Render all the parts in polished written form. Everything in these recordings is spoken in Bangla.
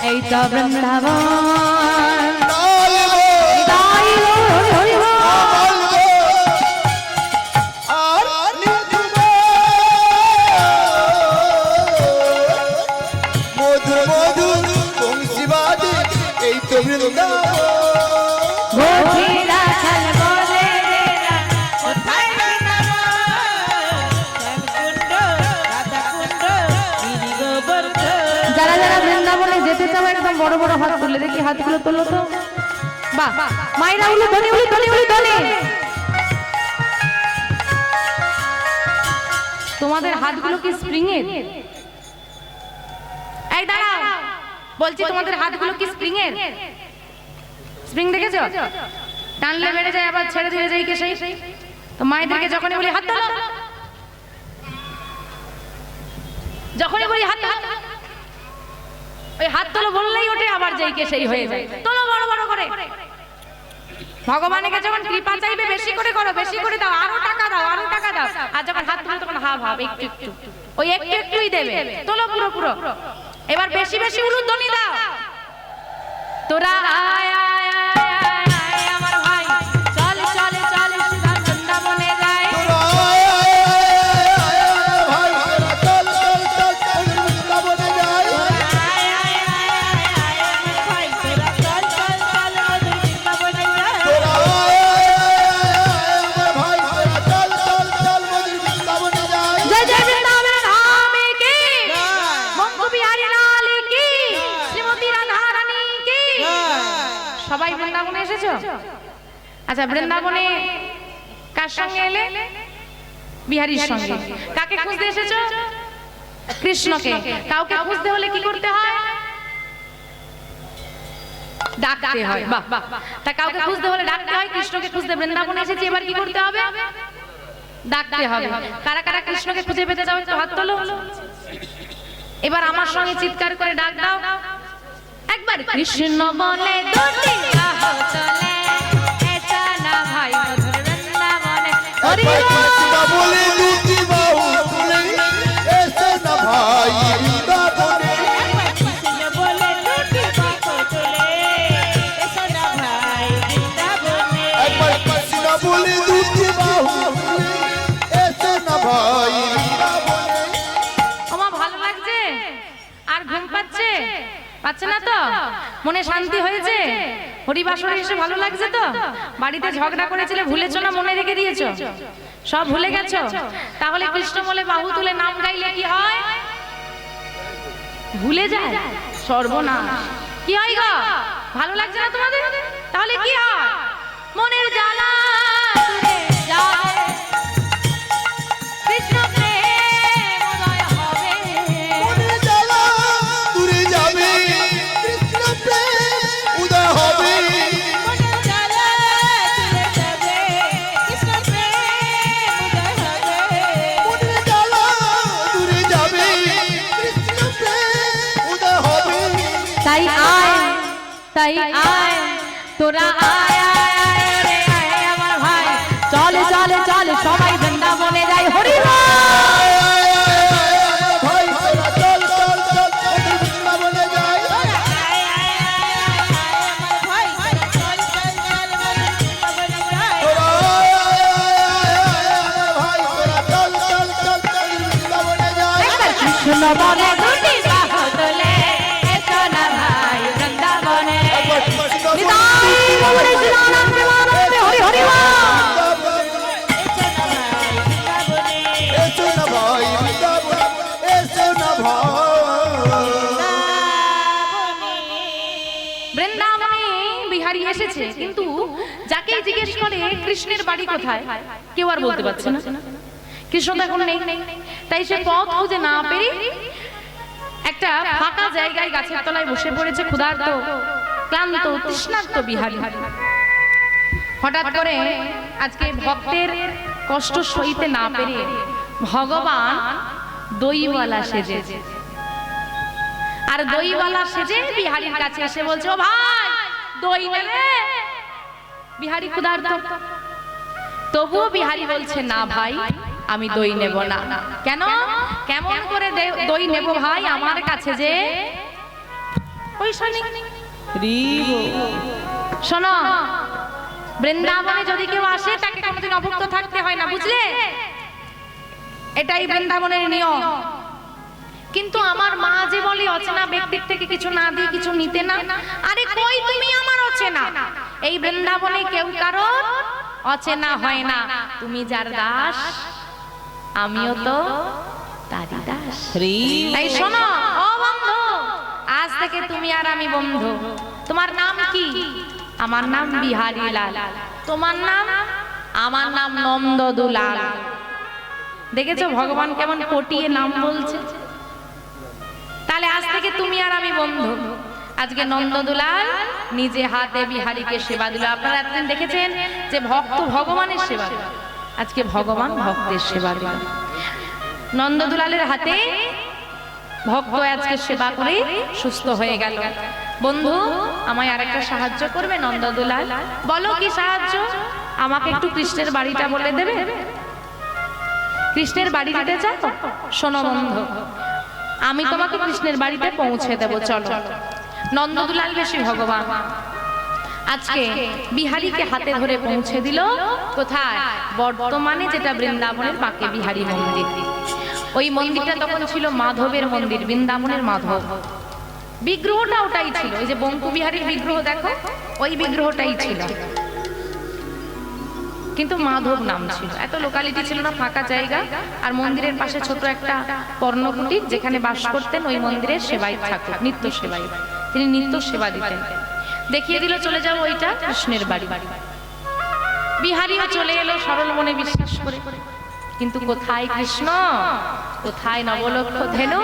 এই তো বৃন্দাবন মধুর মধুর বংশীবাদী এই তো বৃন্দাবন যারা যারা বৃন্দাবনে যেতে চাও একদম বড় বড় হাত তুলে দেখি, হাতগুলো তোলো তো। বাহ, মায়েরা উলি ধনি উলি ধনি উলি ধনি। তোমাদের হাতগুলো কি স্প্রিং এর? এই দাঁড়াও, বলছি তোমাদের হাতগুলো কি স্প্রিং এর? স্প্রিং দেখেছো? টানলে বেড়ে যায় আবার ছেড়ে দিয়ে যায় কে সেই? তো মায়েদেরকে যখনই বলি হাত তোলো, যখনই বলি হাত তোলো, ওই হাত তোলো বললেই ওঠে, আবার যেই কে সেই হয়ে যায়। তোলো বড় বড় করে। ভগবানের কাছে যখন কৃপা চাইবে বেশি করে করো, বেশি করে দাও, আরো টাকা দাও, আরো টাকা দাও। আর যখন হাত তুলে তখন হাব হাব একটু একটু, ওই একটু একটুই দেবে। তোলো পুরো পুরো। এবার বেশি বেশি উলুধ্বনি দাও। তোরা আয় আয় আয় আয় আমার ভাই, চল চল চল সুধা বৃন্দাবনে যাই। সবাই বৃন্দাবনে এসেছো? আচ্ছা, বৃন্দাবনে কার সঙ্গে এলে? বিহারীর সঙ্গে। কাকে খুঁজতে এসেছো? কৃষ্ণকে। কাউকে খুঁজতে হলে কি করতে হয়? ডাকতে হয়। বাহ, তা কাউকে খুঁজতে হলে ডাকতে হয়। কৃষ্ণকে খুঁজতে বৃন্দাবনে এসেছি, এবার কি করতে হবে? ডাকতে হবে। কারা কারা কৃষ্ণকে খুঁজে পেতে যাও একটু হাত তোলো। এবার আমার সঙ্গে চিৎকার করে ডাক দাও একবার, কৃষ্ণ বলে দুটি বাহু চলে, এসো না ভাই মধুর বৃন্দাবনে। হরি কৃষ্ণ বলে দুটি বাহু তুলে, এসো না ভাই বৃন্দাবনে। কৃষ্ণ বলে দুটি বাহু তুলে, এসো না ভাই বৃন্দাবনে। একবার কৃষ্ণ বলে দুটি বাহু তুলে, এসো না ভাই বৃন্দাবনে। আমার ভালো লাগছে? আর ঘুম পাচ্ছে? পাচ্ছে না তো? মনে শান্তি হয়েছে? হরিবাসরে এসে ভালো লাগছে তো? বাড়িতে ঝগড়া করেছিলে ভুলেছো না মনে রেখে দিয়েছো? সব ভুলে গেছো? তাহলে কৃষ্ণ বলে বাহু তুলে নাম গাইলে কি হয়? ভুলে যায়? সর্বনাশ। কি হয় গো? ভালো লাগছে না তোমাদের? তাহলে কি হয়? মনের জ্বালা দূরে যাবে, কৃষ্ণ প্রেম উদয় হবে। মনের জ্বালা দূরে যাবে, কৃষ্ণ প্রেম উদয় হবে। মনের জ্বালা চলে যাবে, কৃষ্ণ প্রেম উদয় হবে। মনের জ্বালা দূরে যাবে, কৃষ্ণ প্রেম উদয় হবে। তাই আয়, তাই আয়, তোরা আয় আয় আয় রে আয় আমার ভাই, চলে চলে চলে সবাই বৃন্দাবনে যাই। হরি বল। ভাই তোরা চল চল চল বৃন্দাবনে যাই। আমার ভাই চল চল চল বৃন্দাবনে যাই। তোরা ভাই তোরা চল চল চল বৃন্দাবনে যাই। একবার কৃষ্ণ বলে দুটি বাহু তোলে, এসো না ভাই বৃন্দাবনে। একবার কৃষ্ণ বলে নিতাই গৌর শ্রীরাম প্রেমানন্দে হরি হরি বল। এসো না ভাই বৃন্দাবনে, এসো না ভাই। বৃন্দাবনে বিহারী এসেছে, কিন্তু যাকে জিজ্ঞেস করে কৃষ্ণের বাড়ি কোথায়, কেউ আর বলতে পারছে না। কৃষ্ণ তো এখন নেই। তাই সে পথ খুঁজে না পেরে একটা ফাঁকা জায়গায় গাছের তলায় বসে পড়েছে, ক্ষুধার্ত ক্লান্ত তৃষ্ণার্ত বিহারী। হঠাৎ করে আজকে ভক্তের কষ্ট সইতে না পেরে ভগবান দইওয়ালা সেজেছে। আর দইওয়ালা সেজে বিহারীর কাছে এসে বলছে, ও ভাই দই নেবে? বিহারী ক্ষুধার্ত। তবুও বিহারী বলছে, না ভাই আমি দই নেব না। কেন? কেমন করে দই নেব ভাই? আমার কাছে যে পয়সা নেই। শোনো, বৃন্দাবনে যদি কেউ আসে তাকে কোনোদিন অভুক্ত থাকতে হয় না, বুঝলে? এটাই বৃন্দাবনের নিয়ম। কিন্তু আমার মা যে বলে অচেনা ব্যক্তির থেকে কিছু না দিয়ে কিছু নিতে না, আরে কই তুমি আমার অচেনা? এই বৃন্দাবনে কেউ কারো অচেনা হয় না। তুমি যার দাস, আমিও তো তারই দাস। তাই শোনো ও বন্ধু, আজ থেকে তুমি আর আমি বন্ধু। তোমার নাম কি? আমার নাম বিহারী লাল। তোমার নাম? আমার নাম নন্দদুলাল। দেখেছো ভগবান কেমন পটিয়ে নাম বলছে? তাহলে আজ থেকে তুমি আর আমি বন্ধু। আজকে নন্দদুলাল নিজে হাতে বিহারীকে সেবা দিল। আপনারা এতদিন দেখেছেন যে ভক্ত ভগবানের সেবা দিল, আজকে ভগবান ভক্তের সেবা দিল। নন্দদুলালের হাতে ভক্ত আজকে সেবা করে সুস্থ হয়ে গেল। বন্ধু, আমায় আরেকটা সাহায্য করবে নন্দদুলাল? বলো কি সাহায্য? আমাকে একটু কৃষ্ণের বাড়িটা বলে দেবে? কৃষ্ণের বাড়ি দিতে চাও? শোনো বন্ধু, আমি তোমাকে কৃষ্ণের বাড়িতে পৌঁছে দেব, চলো। নন্দদুলাল বেশি ভগবান আজকে বিহারীকে হাতে ধরে পৌঁছে দিল। কোথায়? বর্তমানে যেটা বৃন্দাবনের বাঁকে বিহারী মন্দির। ওই মন্দিরটা তখন ছিল মাধবের মন্দির, বৃন্দাবনের মাধব। বিগ্রহটা ওটাই ছিল, ওই যে বঙ্কু বিহারীর বিগ্রহ দেখো, ওই বিগ্রহটাই ছিল, কিন্তু মাধব নাম ছিল। এত লোকালিটি ছিল না, ফাঁকা জায়গা। আর মন্দিরের পাশে ছোট একটা পর্ণকুটির, যেখানে বাস করতেন ওই মন্দিরের সেবাই ঠাকুর, নিত্য সেবাই। তিনি নিত্য সেবা দিতেন। দেখিয়ে দিল চলে যাও ওইটা কৃষ্ণের বাড়ি। বিহারীও চলে এলো সরল মনে বিশ্বাস করে। কিন্তু কোথায় কৃষ্ণ? কোথায় নবলক্ষ ধেনু?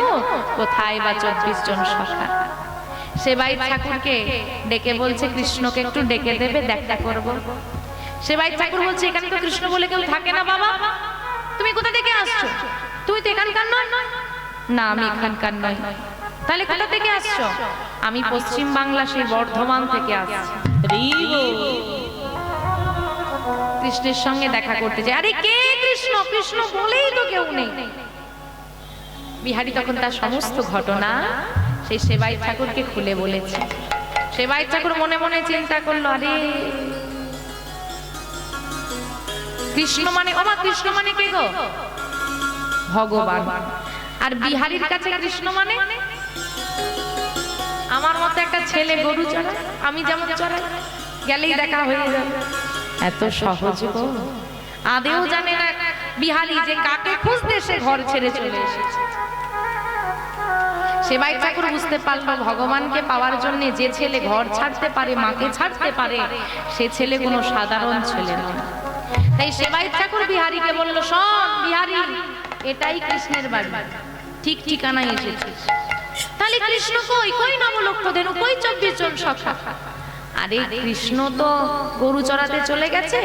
কোথায় বা 24 জন সখা? সেবাই ঠাকুরকে ডেকে বলছে কৃষ্ণকে একটু ডেকে দেবে, দেখা করব। সেবাই ঠাকুর বলছে এখানে তো কৃষ্ণ বলে কেউ থাকে না বাবা, তুমি কোথা থেকে আসছো? তুমি তো এখানকার নয়। না, আমি এখানকার নয়। তাহলে কোথা থেকে আসছো? আমি পশ্চিম বাংলা, সেই বর্ধমান থেকে আসছি। কৃষ্ণের সঙ্গে দেখা করতে যায়। আরে কে কৃষ্ণ? কৃষ্ণ বলেই তো কেউ নেই। বিহারী তখন তার সমস্ত ঘটনা সেই সেবাই ঠাকুরকে খুলে বলেছে। সেবাই ঠাকুর মনে মনে চিন্তা করলো, আরে কৃষ্ণ মানে, ওমা কৃষ্ণ মানে কে গো? ভগবান। আর বিহারীর কাছে কৃষ্ণ মানে আমার মতো একটা ছেলে গরু চড়ায়, আমি যেমন চড়াই, গেলেই দেখা হয়ে যাবে। এত সহজ গো? আদেও জানে না বিহারী যে কাকে খুঁজতে সে ঘর ছেড়ে চলে এসেছে। সেবাই ঠাকুর বুঝতে পারলো ভগবানকে পাওয়ার জন্য যে ছেলে ঘর ছাড়তে পারে, মাকে ছাড়তে পারে, সে ছেলে কোনো সাধারণ ছেলে নয়। তাই সেবাই ঠাকুর বিহারীকে বলল, শোন বিহারী, এটাই কৃষ্ণের বাড়ি, ঠিক ঠিকানায় এসেছিস। তাহলে কৃষ্ণ কই? কই নবলক্ষ ধেনু? কই 24 জন সখা? আরে কৃষ্ণ তো গরু চড়াতে চলে গেছে।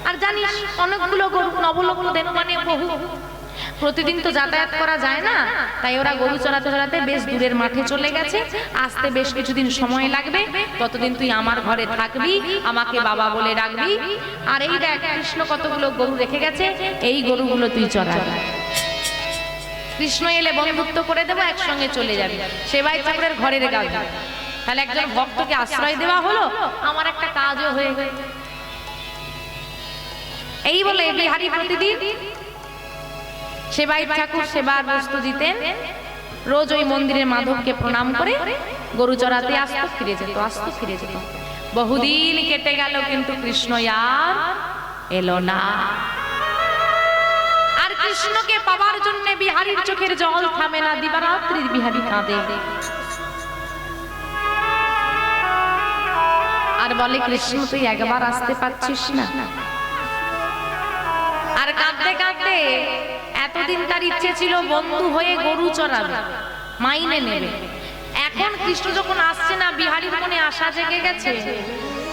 আর জানিস অনেকগুলো গরু, নবলক্ষ ধেনু মানে বহু, প্রতিদিন তো যাতায়াত করা যায় না। তাই ওরা গরু চড়াতে চড়াতে বেশ দূরের মাঠে চলে গেছে। আসতে বেশ কিছুদিন সময় লাগবে, ততদিন তুই আমার ঘরে থাকবি, আমাকে বাবা বলে ডাকবি। আর এই দেখ কৃষ্ণ কতগুলো গরু রেখে গেছে, এই গরুগুলো তুই চড়াবি। কৃষ্ণ এলে বন্ধুত্ব করে দেবো, একসঙ্গে চলে যাবি। সেবাই ঠাকুরের ঘরের গাবি। তাহলে একজন ভক্তকে আশ্রয় দেওয়া হলো, আমার একটা কাজও হয়ে গেল। এই বলে বিহারী প্রতিদিন সেবাই ঠাকুর সেবার বস্তু দিতেন। রোজ ওই মন্দিরের মাধবকে প্রণাম করে গরু চড়াতে আসতো, ফিরে যেত, আসতো ফিরে যেত। বহুদিন কেটে গেল, কিন্তু কৃষ্ণ আর এলো না। আর কৃষ্ণকে পাওয়ার জন্য বিহারীর চোখের জল থামে না, দিবারাত্রি বিহারী কাঁদে। আর বলে কৃষ্ণ তুই একবার আসতে পারছিস না? আর কাঁদতে কাঁদতে এতদিন তার ইচ্ছে ছিল বন্ধু হয়ে গরু চড়াবে, মাইনে নেবে। এখন কৃষ্ণ যখন আসছে না, বিহারীর মনে আশা জেগে গেছে।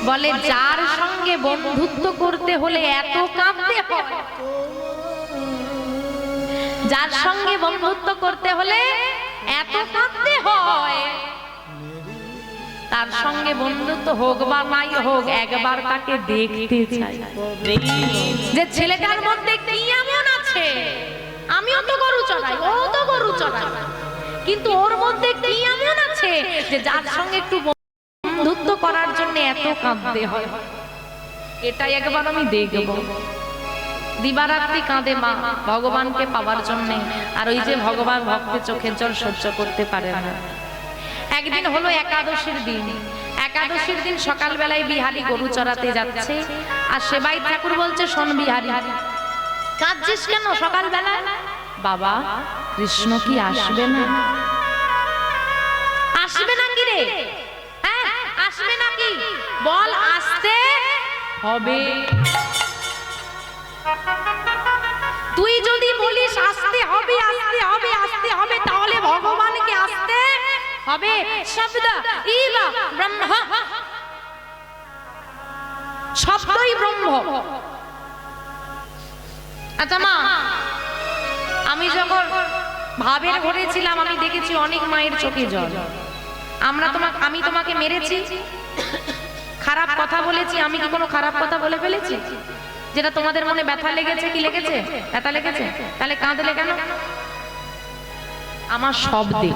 বলে যার সঙ্গে বন্ধুত্ব করতে হলে এত কাঁদতে হয়, যার সঙ্গে বন্ধুত্ব করতে হলে এত কাঁদতে হয়, তার সঙ্গে বন্ধুত্ব হোক বা নাই হোক, একবার তাকে দেখতে চাই যে ছেলেটার মধ্যে কি এমন আছে। আমিও তো গরু চড়াই, ও তো গরু চড়াই, কিন্তু ওর মধ্যে কি এমন আছে যে যার সঙ্গে একটু বন্ধুত্ব করার জন্য এত কাঁদতে হয়? এটাই একবার আমি দেখব। দিবারাত্রি কাঁদে মা ভগবানকে পাওয়ার জন্য, আর ওই যে ভগবান ভক্তের চোখের জল সহ্য করতে পারে না। একদিন হলো একাদশীর দিন। একাদশীর দিন সকালবেলায় বিহারী গরু চড়াতে যাচ্ছে, আর সেবাই ঠাকুর বলছে, শোন বিহারী, কাঁদছিস কেন সকালবেলা? বাবা, কৃষ্ণ কি আসবে না? আসবে নাকি রে? হ্যাঁ, আসবে নাকি? বল, আসতে হবে। তুই যদি বলিস আসতে হবে, আসতে হবে, আসতে হবে, তাহলে ভগবানকে আসতে হবে। শব্দ ইবা ব্রহ্ম, শব্দই ব্রহ্ম। আচ্ছা মা, আমি যখন ভাবের ঘরে ছিলাম, আমি দেখেছি অনেক মায়ের চোখে জল। আমি তোমাকে মেরেছি, খারাপ কথা বলেছি, আমি কি কোনো খারাপ কথা বলে ফেলেছি যেটা তোমাদের মনে ব্যথা লেগেছে? কি লেগেছে? ব্যথা লেগেছে? তাহলে কাঁদলে কেন? আমার শব্দে,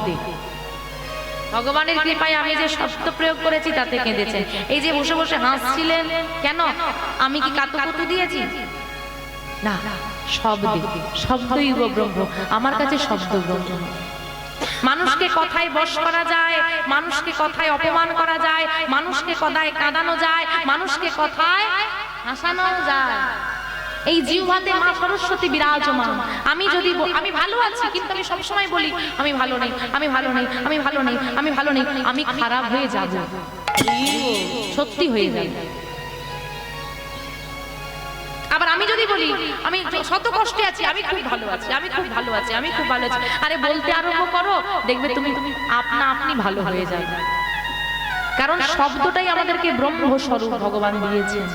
ভগবানের কৃপায় আমি যে শব্দ প্রয়োগ করেছি তাতে কেঁদেছেন। এই যে বসে বসে হাসছিলেন কেন? আমি কি কাতুকুতু দিয়েছি? না, শব্দে, শব্দই ব্রহ্ম। আমার কাছে শব্দ ব্রহ্ম। মানুষকে কথায় বশ করা যায়, মানুষকে কথায় অপমান করা যায়, মানুষকে কথায় কাঁদানো যায়, মানুষকে কথায় হাসানো যায়। এই জিহ্বাতে মা সরস্বতী বিরাজমান। আমি ভালো আছি, কিন্তু আমি সবসময় বলি আমি ভালো নেই, আমি ভালো নেই, আমি ভালো নেই, আমি ভালো নেই, আমি খারাপ হয়ে যাব, সত্যি হয়ে যাবে। আবার আমি যদি বলি আমি শত কষ্টে আছি, আমি খুব ভালো আছি, আমি খুব ভালো আছি, আমি খুব ভালো আছি, আরে বলতে আরম্ভ করো, দেখবে তুমি আপনি ভালো হয়ে যাবে। কারণ শব্দটাই আমাদেরকে ব্রহ্ম স্বরূপ ভগবান দিয়েছেন।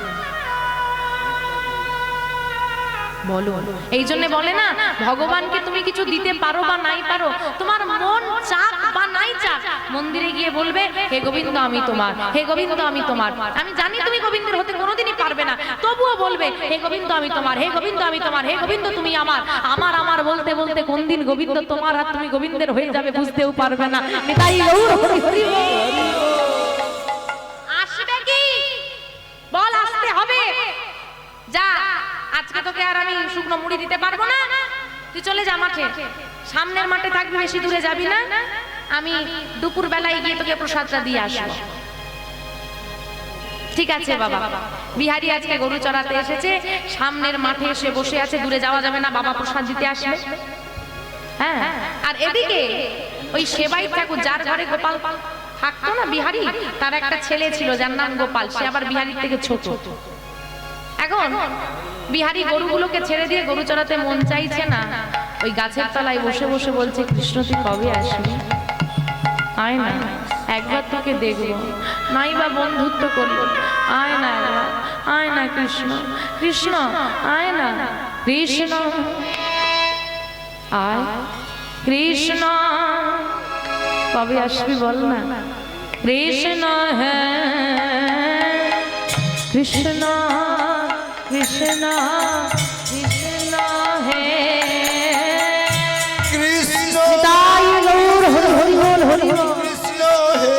বলো, এই জন্য বলে না, ভগবানকে তুমি কিছু দিতে পারো বা নাই পারো, তোমার মন চাক বা নাই চাক, মন্দিরে গিয়ে বলবে, হে গোবিন্দ আমি তোমার, হে গোবিন্দ আমি তোমার। আমি জানি তুমি গোবিন্দের হতে কোনোদিনই পারবে না, তবুও বলবে, হে গোবিন্দ আমি তোমার, হে গোবিন্দ আমি তোমার, হে গোবিন্দ তুমি আমার। আমার বলতে বলতে কোন দিন গোবিন্দ তোমার আর তুমি গোবিন্দের হয়ে যাবে বুঝতেও পারবে না। তাই আসবে কি? বল, আসতে হবে। যা, আজকে তোকে আর আমি শুকনো মুড়ি দিতে পারবো না, তুই চলে যা মাঠে, সামনের মাঠে থাকবি, বেশি দূরে যাবি না। আমি দুপুর বেলায় গিয়ে তোকে প্রসাদটা দিয়ে আসবো। ঠিক আছে বাবা। বিহারী আজকে গরু চড়াতে এসেছে, সামনের মাঠে এসে বসে আছে, দূরে যাওয়া যাবে না, বাবা প্রসাদ দিতে আসবে। হ্যাঁ, আর এদিকে ওই সেবাই ঠাকুর, যার ঘরে গোপাল থাকতো না বিহারী, তার একটা ছেলে ছিল যার নাম গোপাল, সে আবার বিহারীর থেকে ছোট। এখন বিহারী গরুগুলোকে ছেড়ে দিয়ে গরু চড়াতে মন চাইছে না, ওই গাছের তলায় বসে বসে বলছে, কৃষ্ণ তুই কবে আসবি? আয় না, একবার তোকে দেখবো, নাই বা বন্ধুত্ব করবো, আয় না, আয় না কৃষ্ণ, কৃষ্ণ আয় না, কৃষ্ণ আয়, কৃষ্ণ কবে আসবি বল না, কৃষ্ণ হ্যাঁ কৃষ্ণ, কৃষ্ণ কৃষ্ণ হে কৃষ্ণ, তাই গৌর হরি হরি বল, হরি বল। কৃষ্ণ হে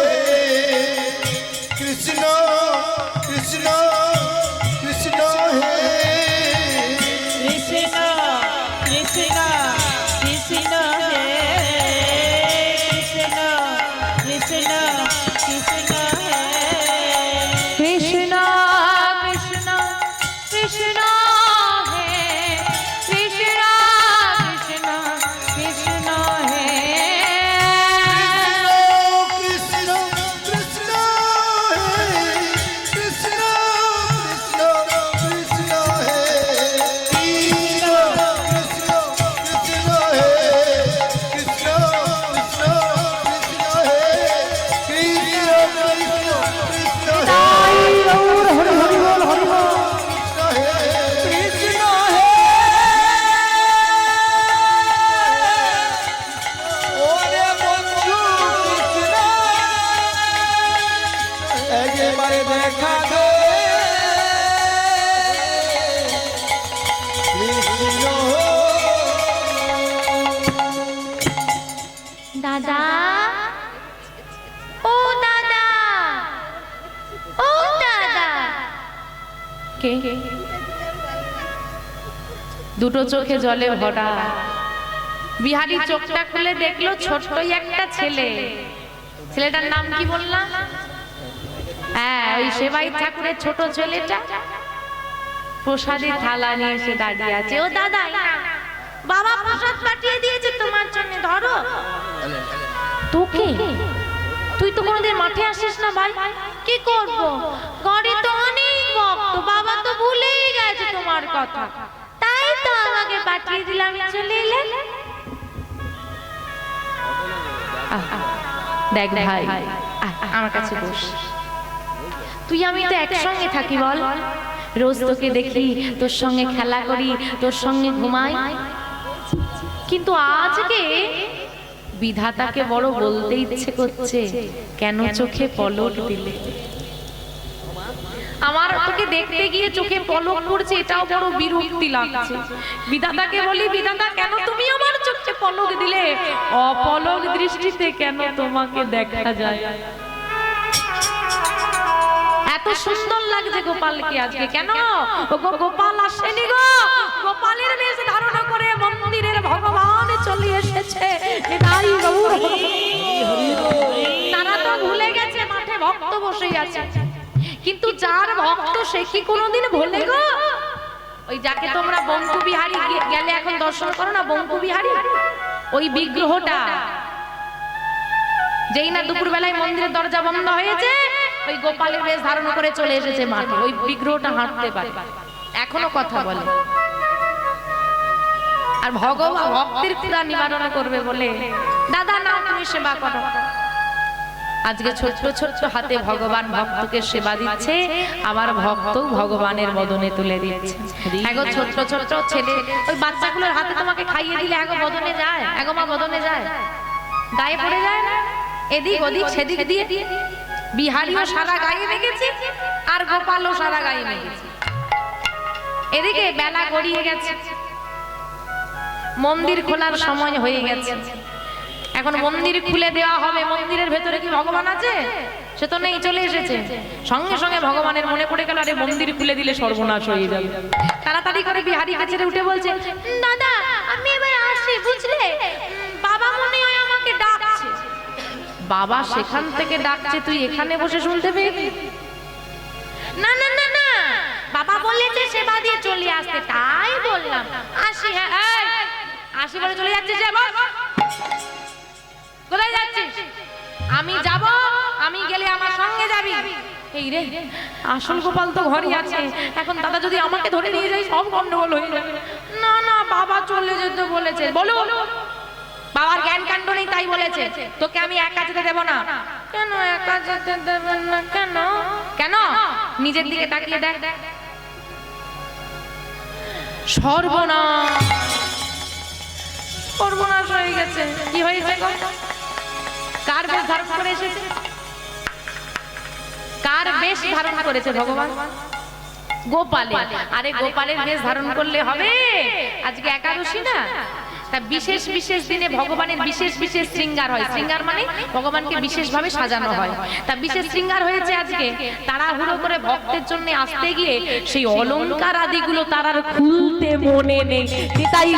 কৃষ্ণ, কৃষ্ণ কৃষ্ণ হে কৃষ্ণ কৃষ্ণ কৃষ্ণ হে কৃষ্ণ কৃষ্ণ কৃষ্ণ হে কৃষ্ণ কৃষ্ণ কৃষ্ণ হে কৃষ্ণ কৃষ্ণ কৃষ্ণ হে কৃষ্ণ কৃষ্ণ হে কৃষ্ণ কৃষ্ণ কৃষ্ণ হে কৃষ্ণ কৃষ্ণ কৃষ্ণ হে কৃষ্ণ কৃষ্ণ কৃষ্ণ হে কৃষ্ণ কৃষ্ণ কৃষ্ণ তাই গৌর হরি হরি বল, হরি বল। কৃষ্ণ হে কৃষ্ণ ওরে বন্ধু কৃষ্ণ একেবারে দেখা দে কৃষ্ণ দাদা দুটো চোখে জলে ভরা। বিহারী চোখটা খুলে দেখলো ছোট্টই একটা ছেলে। ছেলেটার নাম কি বললাম? হ্যাঁ, ওই সেবাই ঠাকুরের ছোট ছেলেটা প্রসাদের থালা নিয়ে এসে দাঁড়িয়ে আছে। ও দাদা, বাবা প্রসাদ পাঠিয়ে দিয়েছে তোমার জন্য, ধরো। তোকে? তুই তো কোনোদিন মাঠে আসিস না ভাই। কি করব, ঘরে তো অনেক ভক্ত, বাবা তো ভুলেই গেছে তোমার কথা, তাই তো আমাকে পাঠিয়ে দিলাম, চলে এলে। দেখ ভাই, আমার কাছে বস। তুই আমি তো একসঙ্গে থাকি বল, রোজ তোকে দেখি, তোর সঙ্গে খেলা করি, তোর সঙ্গে ঘুমাই, কিন্তু আজকে বিধাতাকে বড় বলতে ইচ্ছে করছে, কেন চোখে পলক দিলে? আমার তোকে দেখতে গিয়ে চোখে পলক পড়ছে, এটাও বড় বিরক্তি লাগছে। বিধাতাকে বলি, বিধাতা কেন তুমি আমার চোখে পলক দিলে? অপলক দৃষ্টিতে কেন তোমাকে দেখা যায়? এত সুন্দর লাগছে গোপালকে আজকে, কেন? গোপাল আসেনি গো, গোপালের বেশ ধারণ করে মন্দিরের ভগবান চলে এসেছে। তারা তো ভুলে গেছে মাঠে ভক্ত বসে আছে, কিন্তু যার ভক্ত সে কি কোনোদিন ভোলে গো? ওই যাকে তোমরা বঙ্কু বিহারী গেলে এখন দর্শন করো না, বঙ্কু বিহারী, ওই বিগ্রহটা যেই না দুপুর বেলায় মন্দিরের দরজা বন্ধ হয়েছে, ওই গোপালের বেশ ধারণ করে চলে এসেছে মাঠে। ওই বিগ্রহটা হাঁটতে পারে, এখনো কথা বলে। আর ভগবান ভক্তের ক্ষুধা নিবারণ করবে বলে, দাদা না তুমি সেবা করো। আজকে ছোট্ট ছোট্ট হাতে ভগবান ভক্তকে সেবা দিচ্ছে, আবার ভক্ত ভগবানের মদনে তুলে দিচ্ছে। এগো ছোট্ট ছোট্ট ছেলে, ওই বাচ্চাগুলোর হাতে তোমাকে খাইয়ে দিলে এগো বদনে যায়, এগো মা বদনে যায়, গায়ে পড়ে যায় না, এদিক ওদিক সেদিক দিয়ে। বিহারীও সারা গায়ে মেখেছে, আর গোপালও সারা গায়ে মেখেছে। এদিকে বেলা গড়িয়ে গেছে, মন্দির খোলার সময় হয়ে গেছে। এখন মন্দির খুলে দেওয়া হবে। মন্দিরের ভেতরে কি ভগবান আছে? সে তো নেই, চলে এসেছে। সঙ্গে সঙ্গে ভগবানের মনে পড়ে গেল, আরে মন্দির খুলে দিলে সর্বনাশ হয়ে যাবে। তাড়াতাড়ি করে বিহারীকে ছেড়ে উঠে বলছে, দাদা আমি এবার আসি, বুঝলে, বাবা মনে হয় আমাকে ডাকছে। বাবা সেখান থেকে ডাকছে, তুই এখানে বসে শুনতে পেয়েছি? না না না না, বাবা বলেছে সেবা দিয়ে চলে আসতে, তাই বললাম আসি। হ্যাঁ আসি বলে চলে যাচ্ছে যে, কোথায় যাচ্ছিস? আমি যাব, আমি গেলে আমার সঙ্গে যাবি। এই রে, আসল গোপাল তো ঘরে আছে, এখন দাদা যদি আমাকে ধরে নিয়ে যায় সব গন্ডগোল হয়ে যাবে। না না, বাবা চলে যেতে বলেছে। বলো, বাবার জ্ঞান কাণ্ড নেই তাই বলেছে, তোকে আমি একা যেতে দেব না। কেন একা যেতে দেবেন না? কেন কেন? নিজের দিকে তাকিয়ে দেখ। সর্বনাশ, সর্বনাশ হয়ে গেছে। কি হয়েছে? কার বেশ ধারণ করে এসেছে? কার বেশ ধারণ করেছে ভগবান? গোপালের। আরে গোপালের বেশ ধারণ করলে হবে? আজকে একাদশী না, তা বিশেষ বিশেষ দিনে ভগবানের বিশেষ বিশেষ শৃঙ্গার হয়। শৃঙ্গার মানে ভগবানকে বিশেষভাবে সাজানো হয়। তা বিশেষ শৃঙ্গার হয়েছে আজকে। তাড়াহুড়ো করে ভক্তের জন্য আসতে গিয়ে সেই অলংকার আদিগুলো তার আর খুলতে মনে নেই। তাই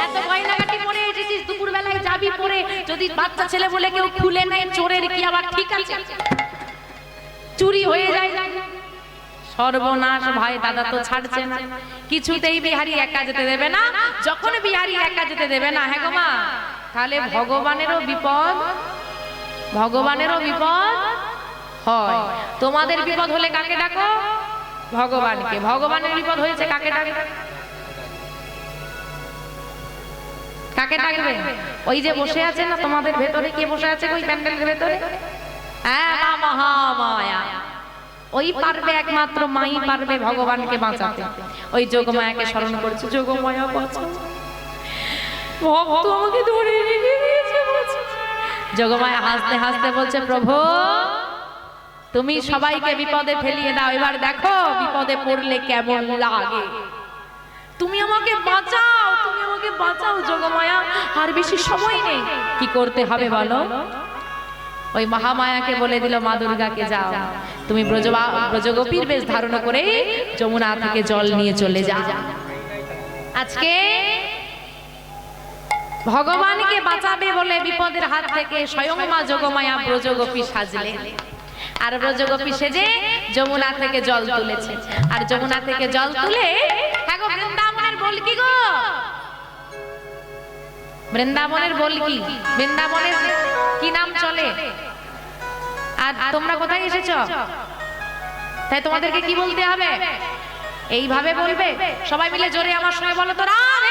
এত গয়নাগাটি পরে এসেছিস, দুপুর বেলায় যাবি পরে, যদি বাচ্চা ছেলে বলে কেউ খুলে নেয়, চোরের কি আবার ঠিক আছে? চুরি হয়ে যায়। সর্বনাশ ভাই, দাদা তো ছাড়ছে না, কিছুতেই বিহারী একা যেতে দেবে না। যখন বিহারী একা যেতে দেবে না, হ্যাঁ গো মা, তাহলে ভগবানেরও বিপদ, ভগবানেরও বিপদ হয়। তোমাদের বিপদ হলে কাকে ডাকো? ভগবানকে। ভগবানের বিপদ হয়েছে কাকে ডাকবে? কাকে ডাকবে? ওই যে বসে আছে না তোমাদের ভেতরে, কে বসে আছে ওই প্যান্ডেলের ভেতরে? হ্যাঁ, মা মহামায়া। ওই পারবে, একমাত্র মাই পারবে ভগবানকে বাঁচাতে। ওই যোগমায়াকে স্মরণ করছে, যোগমায়া বাঁচাও, ভক্ত আমাকে ধরে রেখে দিয়েছে। যোগমায়া হাসতে হাসতে বলছে, প্রভু তুমি সবাইকে বিপদে ফেলিয়ে দাও, এবার দেখো বিপদে পড়লে কেমন লাগে। তুমি আমাকে বাঁচাও, তুমি আমাকে বাঁচাও যোগমায়া, আর বেশি সময় নেই। কি করতে হবে বলো? ওই মহামায়াকে বলে দিল, মা দুর্গাকে যাও, তুমি ব্রজগোপীর বেশ ধারণ করে যমুনা থেকে জল নিয়ে চলে যাও। আজকে ভগবানকে বাঁচাবে বলে বিপদের হাত থেকে স্বয়ং মা যোগমায়া ব্রজগোপী সাজলেন, আর ব্রজগোপী সেজে যমুনা থেকে জল তুলেছে। আর যমুনা থেকে জল তুলে, হ্যাঁ গো বৃন্দাবনের বল কি গো, বৃন্দাবনের বল কি, বৃন্দাবনের কি নাম চলে? আর তোমরা কোথায় এসেছো? তাই তোমাদেরকে কি বলতে হবে? এইভাবে বলবে। সবাই মিলে জোরে আমার সঙ্গে বলো তো, রাধে